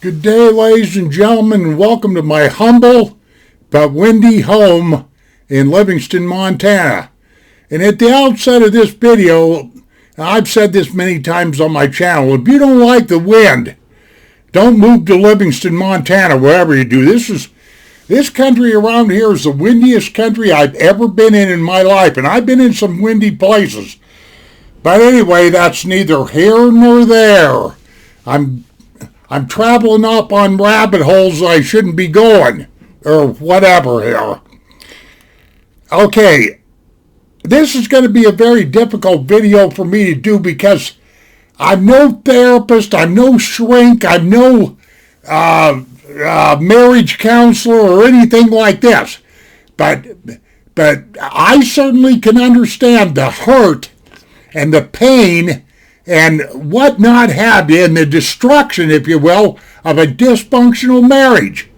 Good day, ladies and gentlemen, and welcome to my humble but windy home in Livingston, Montana. And at the outset of this video, I've said this many times on my channel, if you don't like the wind, don't move to Livingston, Montana, wherever you do. This country around here is the windiest country I've ever been in my life, and I've been in some windy places. But anyway, that's neither here nor there. I'm traveling up on rabbit holes I shouldn't be going, or whatever here. Okay, this is going to be a very difficult video for me to do because I'm no therapist, I'm no shrink, I'm no marriage counselor or anything like this. But I certainly can understand the hurt and the pain and what not have you, and the destruction, if you will, of a dysfunctional marriage.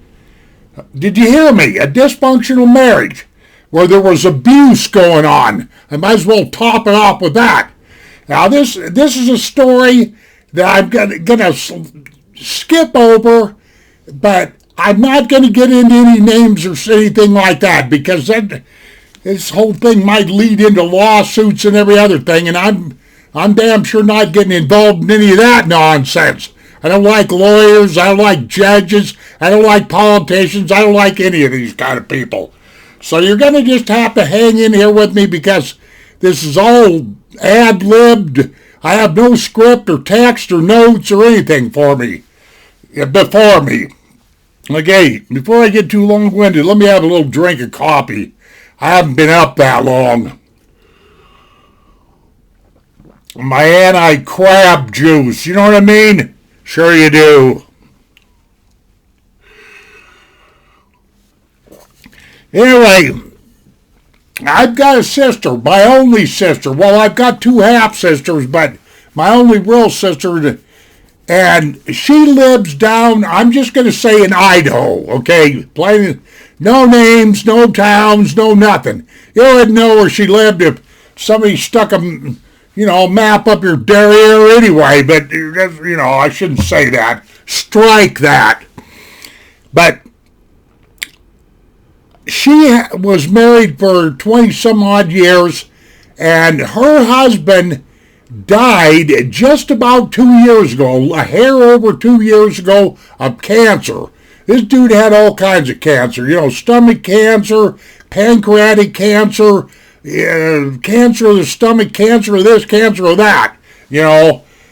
Did you hear me? A dysfunctional marriage where there was abuse going on. I might as well top it off with that. Now, this is a story that I'm going to skip over, but I'm not going to get into any names or anything like that because this whole thing might lead into lawsuits and every other thing, and I'm damn sure not getting involved in any of that nonsense. I don't like lawyers, I don't like judges, I don't like politicians, I don't like any of these kind of people. So you're going to just have to hang in here with me because this is all ad-libbed. I have no script or text or notes or anything before me. Okay, before I get too long-winded, let me have a little drink of coffee. I haven't been up that long. My anti-crab juice, you know what I mean? Sure you do. Anyway, I've got a sister, my only sister. Well, I've got two half-sisters, but my only real sister, and she lives down, I'm just going to say in Idaho, okay? Plain, no names, no towns, no nothing. You wouldn't know where she lived if somebody stuck a map up your derriere anyway, but, I shouldn't say that. Strike that. But she was married for 20-some-odd years, and her husband died just about 2 years ago, a hair over 2 years ago, of cancer. This dude had all kinds of cancer, stomach cancer, pancreatic cancer, cancer of the stomach, cancer of this, cancer of that,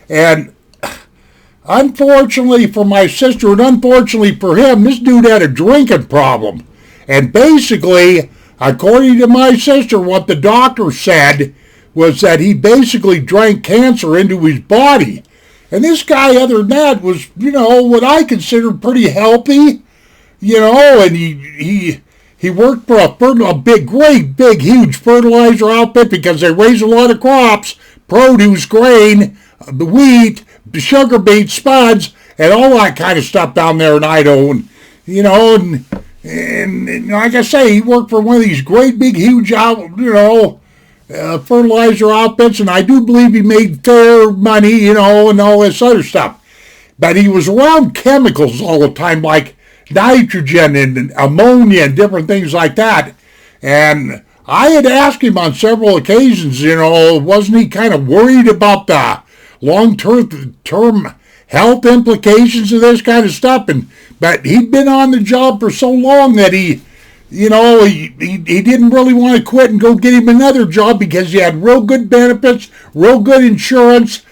and unfortunately for my sister and unfortunately for him, this dude had a drinking problem. And basically, according to my sister, what the doctor said was that he basically drank cancer into his body. And this guy, other than that, was, what I consider pretty healthy, and he worked for a great big, huge fertilizer outfit because they raise a lot of crops, produce, grain, the wheat, the sugar beets, spuds, and all that kind of stuff down there in Idaho. And like I say, he worked for one of these great big, huge, fertilizer outfits, and I do believe he made fair money, and all this other stuff. But he was around chemicals all the time, like nitrogen and ammonia and different things like that. And I had asked him on several occasions, wasn't he kind of worried about the long-term health implications of this kind of stuff? But he'd been on the job for so long that he didn't really want to quit and go get him another job because he had real good benefits, real good insurance.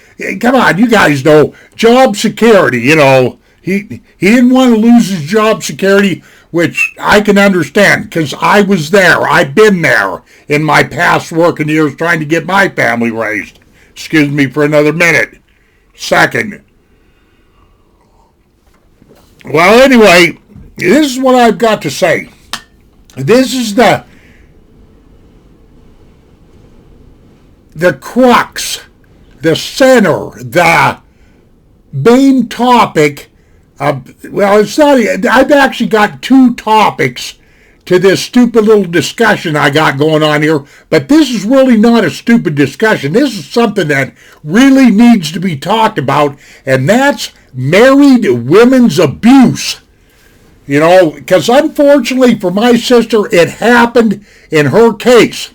Come on, you guys know, job security, He didn't want to lose his job security, which I can understand because I was there. I've been there in my past working years trying to get my family raised. Excuse me for another second. Well, anyway, this is what I've got to say. This is the crux, the center, the main topic. It's not. I've actually got two topics to this stupid little discussion I got going on here, but this is really not a stupid discussion. This is something that really needs to be talked about, and that's married women's abuse. You know, because unfortunately for my sister, it happened in her case.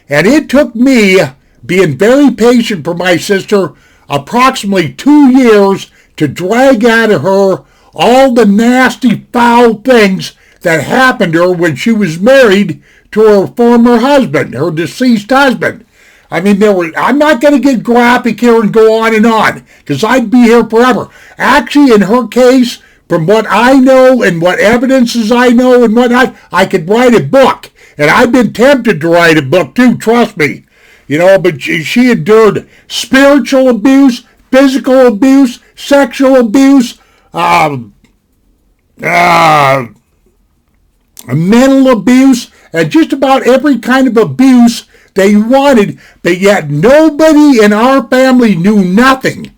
And it took me, being very patient for my sister, approximately 2 years to drag out of her all the nasty, foul things that happened to her when she was married to her former husband, her deceased husband. I mean, I'm not going to get graphic here and go on, because I'd be here forever. Actually, in her case, from what I know and what evidences I know and whatnot, I could write a book. And I've been tempted to write a book too, trust me. You know, but she endured spiritual abuse, physical abuse, sexual abuse, mental abuse, and just about every kind of abuse they wanted, but yet nobody in our family knew nothing.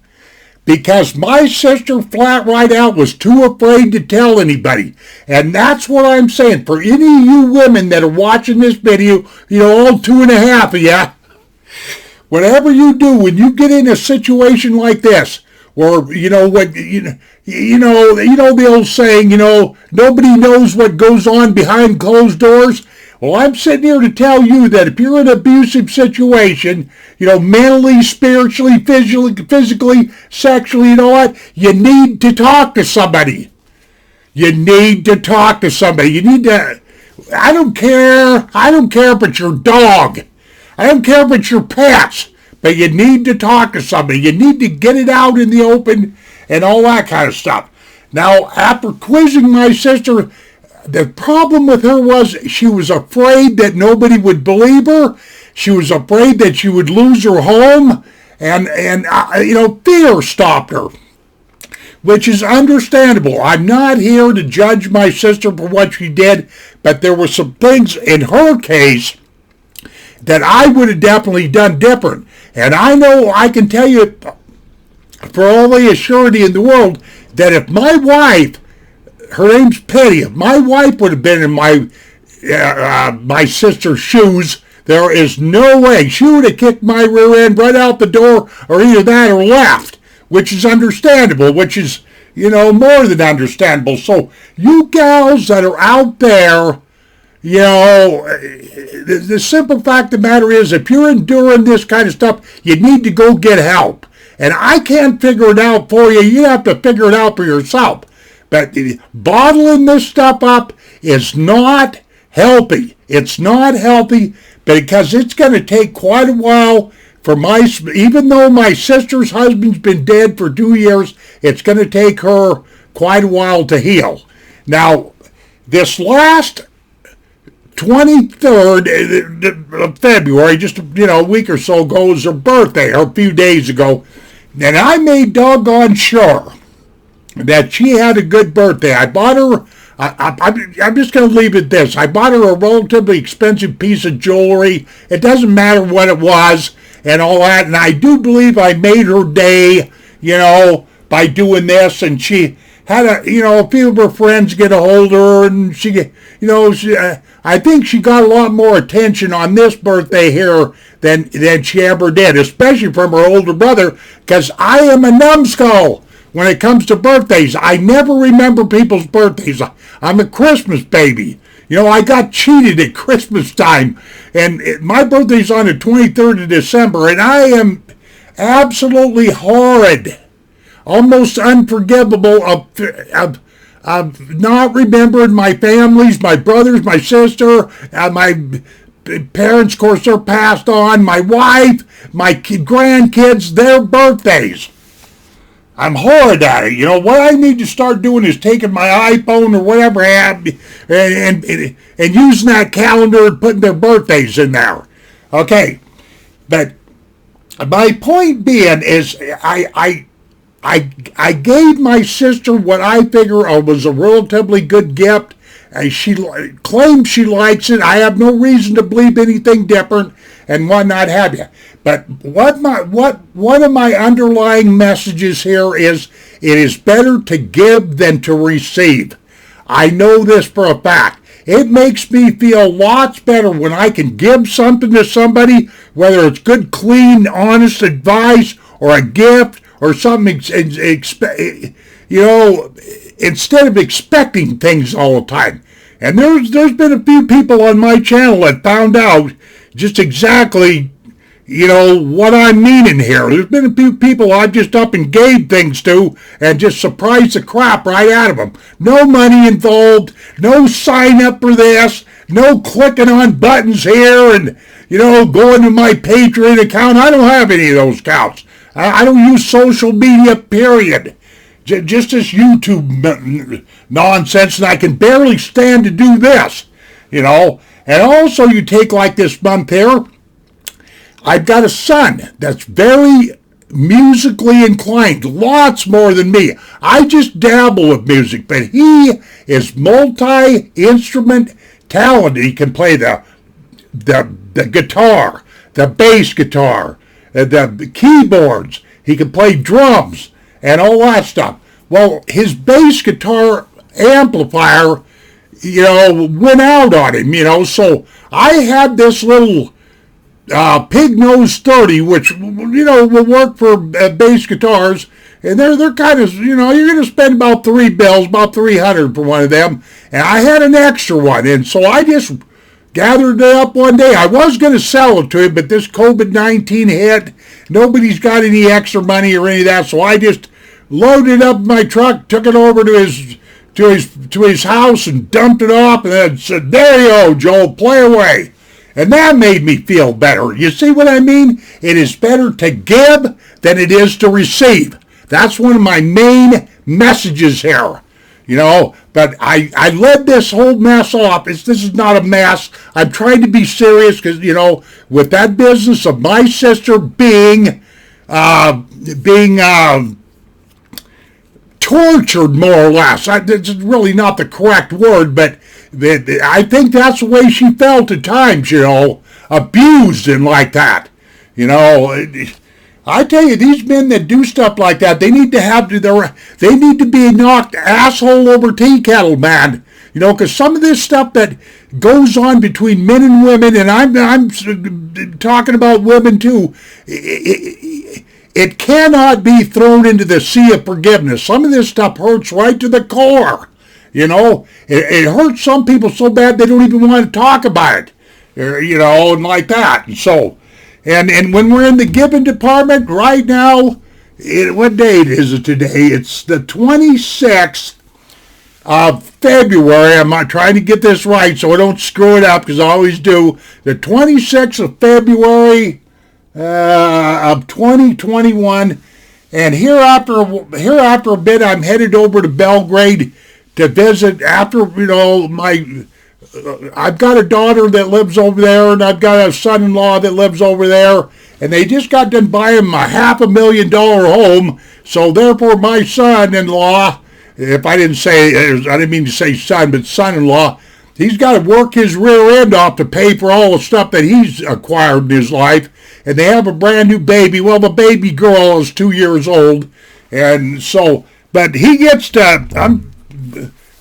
Because my sister flat right out was too afraid to tell anybody. And that's what I'm saying. For any of you women that are watching this video, you know, all 2.5 of you, whatever you do, when you get in a situation like this, or, you know, what, you know the old saying, you know, nobody knows what goes on behind closed doors. Well, I'm sitting here to tell you that if you're in an abusive situation, you know, mentally, spiritually, physically, sexually, you know what? You need to talk to somebody. You need to talk to somebody. You need to, I don't care if it's your dog. I don't care if it's your pets, but you need to talk to somebody. You need to get it out in the open and all that kind of stuff. Now, after quizzing my sister, the problem with her was she was afraid that nobody would believe her. She was afraid that she would lose her home, and you know, fear stopped her, which is understandable. I'm not here to judge my sister for what she did, but there were some things in her case that I would have definitely done different. And I know I can tell you for all the assurity in the world that if my wife, her name's Penny, if my wife would have been in my sister's shoes, there is no way. She would have kicked my rear end right out the door, or either that or left, which is understandable, which is, you know, more than understandable. So you gals that are out there, you know, the simple fact of the matter is, if you're enduring this kind of stuff, you need to go get help. And I can't figure it out for you. You have to figure it out for yourself. But bottling this stuff up is not healthy. It's not healthy because it's going to take quite a while for even though my sister's husband's been dead for 2 years, it's going to take her quite a while to heal. Now, this last 23rd of February, just, you know, a week or so ago, was her birthday, or a few days ago, and I made doggone sure that she had a good birthday. I bought her, I'm just going to leave it this. I bought her a relatively expensive piece of jewelry. It doesn't matter what it was and all that. And I do believe I made her day, you know, by doing this. And she had a few of her friends get a hold of her. And she, you know, I think she got a lot more attention on this birthday here than she ever did, especially from her older brother, because I am a numbskull. When it comes to birthdays, I never remember people's birthdays. I'm a Christmas baby. You know, I got cheated at Christmas time. And my birthday's on the 23rd of December, and I am absolutely horrid, almost unforgivable of not remembering my families, my brothers, my sister, my parents, of course, they're passed on, my wife, my grandkids, their birthdays. I'm horrid at it. You know, what I need to start doing is taking my iPhone or whatever I have and using that calendar and putting their birthdays in there. Okay. But my point being is I gave my sister what I figure was a relatively good gift. She claims she likes it. I have no reason to believe anything different and whatnot have you. But one of my underlying messages here is it is better to give than to receive. I know this for a fact. It makes me feel lots better when I can give something to somebody, whether it's good, clean, honest advice or a gift or something, instead of expecting things all the time. And there's been a few people on my channel that found out just exactly, what I'm meaning here. There's been a few people I've just up and gave things to and just surprised the crap right out of them. No money involved, no sign up for this, no clicking on buttons here and, going to my Patreon account. I don't have any of those accounts. I don't use social media, period. Just this YouTube nonsense, and I can barely stand to do this, And also you take like this month here, I've got a son that's very musically inclined, lots more than me. I just dabble with music, but he is multi-instrument talented. He can play the guitar, the bass guitar, the keyboards. He can play drums and all that stuff. Well, his bass guitar amplifier, went out on him, so I had this little Pig Nose 30, which, will work for bass guitars, and they're kind of, you're going to spend about $3, about $300 for one of them, and I had an extra one, and so I just gathered it up one day. I was going to sell it to him, but this COVID-19 hit, nobody's got any extra money or any of that, so I just loaded up my truck, took it over to his house, and dumped it off, and then said, "There you go, Joel, play away." And that made me feel better. You see what I mean? It is better to give than it is to receive. That's one of my main messages here. But I led this whole mess off. This is not a mess. I'm trying to be serious because, with that business of my sister being tortured, more or less. It's really not the correct word, but I think that's the way she felt at times, abused and like that. I tell you, these men that do stuff like that, they need to be knocked asshole over tea kettle, man. Because some of this stuff that goes on between men and women, and I'm talking about women too, it cannot be thrown into the sea of forgiveness. Some of this stuff hurts right to the core. It hurts some people so bad they don't even want to talk about it, and like that. And so, and when we're in the giving department right now, what date is it today? It's the 26th of February. I'm trying to get this right so I don't screw it up because I always do. The 26th of February of 2021, and hereafter a bit, I'm headed over to Belgrade to visit. After I've got a daughter that lives over there, and I've got a son-in-law that lives over there, and they just got done buying a $500,000 home. So therefore, my son-in-law, I didn't mean to say son, but son-in-law, he's got to work his rear end off to pay for all the stuff that he's acquired in his life. And they have a brand new baby. Well, the baby girl is 2 years old. And so, but he gets to,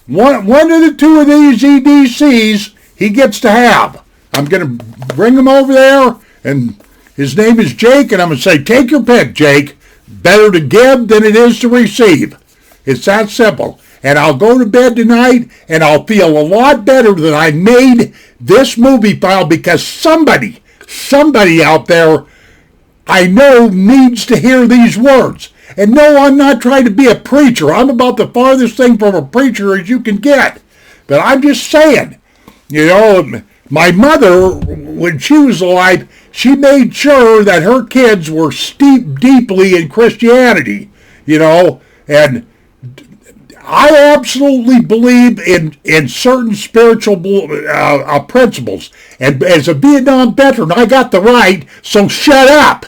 one of the two of these EDCs, he gets to have. I'm going to bring him over there, and his name is Jake, and I'm going to say, take your pick, Jake. Better to give than it is to receive. It's that simple. And I'll go to bed tonight, and I'll feel a lot better that I made this movie file because somebody out there I know needs to hear these words. And no, I'm not trying to be a preacher. I'm about the farthest thing from a preacher as you can get. But I'm just saying, my mother, when she was alive, she made sure that her kids were steeped deeply in Christianity, and I absolutely believe in certain spiritual principles. And as a Vietnam veteran, I got the right, so shut up.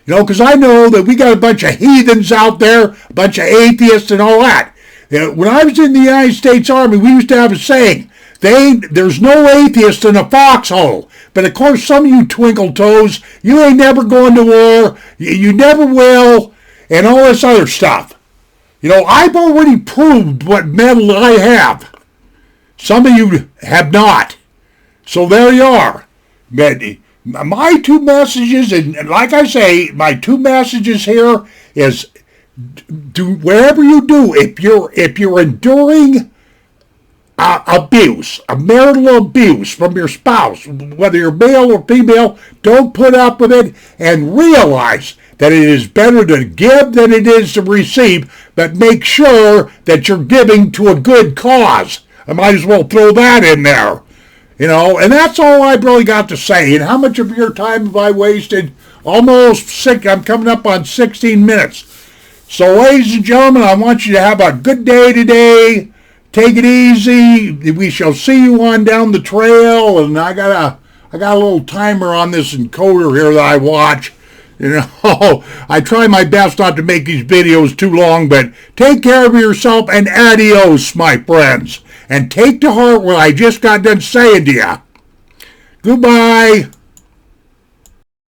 Because I know that we got a bunch of heathens out there, a bunch of atheists and all that. When I was in the United States Army, we used to have a saying, there's no atheist in a foxhole. But of course, some of you twinkle toes, you ain't never going to war, you never will, and all this other stuff. I've already proved what mettle I have. Some of you have not. So there you are. But my two messages, and like I say, my two messages here is do whatever you do. If you're enduring abuse, a marital abuse from your spouse, whether you're male or female, don't put up with it, and realize that it is better to give than it is to receive, but make sure that you're giving to a good cause. I might as well throw that in there. And that's all I've really got to say. And how much of your time have I wasted? Almost six. I'm coming up on 16 minutes. So, ladies and gentlemen, I want you to have a good day today. Take it easy. We shall see you on down the trail. And I got a little timer on this encoder here that I watch. I try my best not to make these videos too long, but take care of yourself and adios, my friends. And take to heart what I just got done saying to you. Goodbye.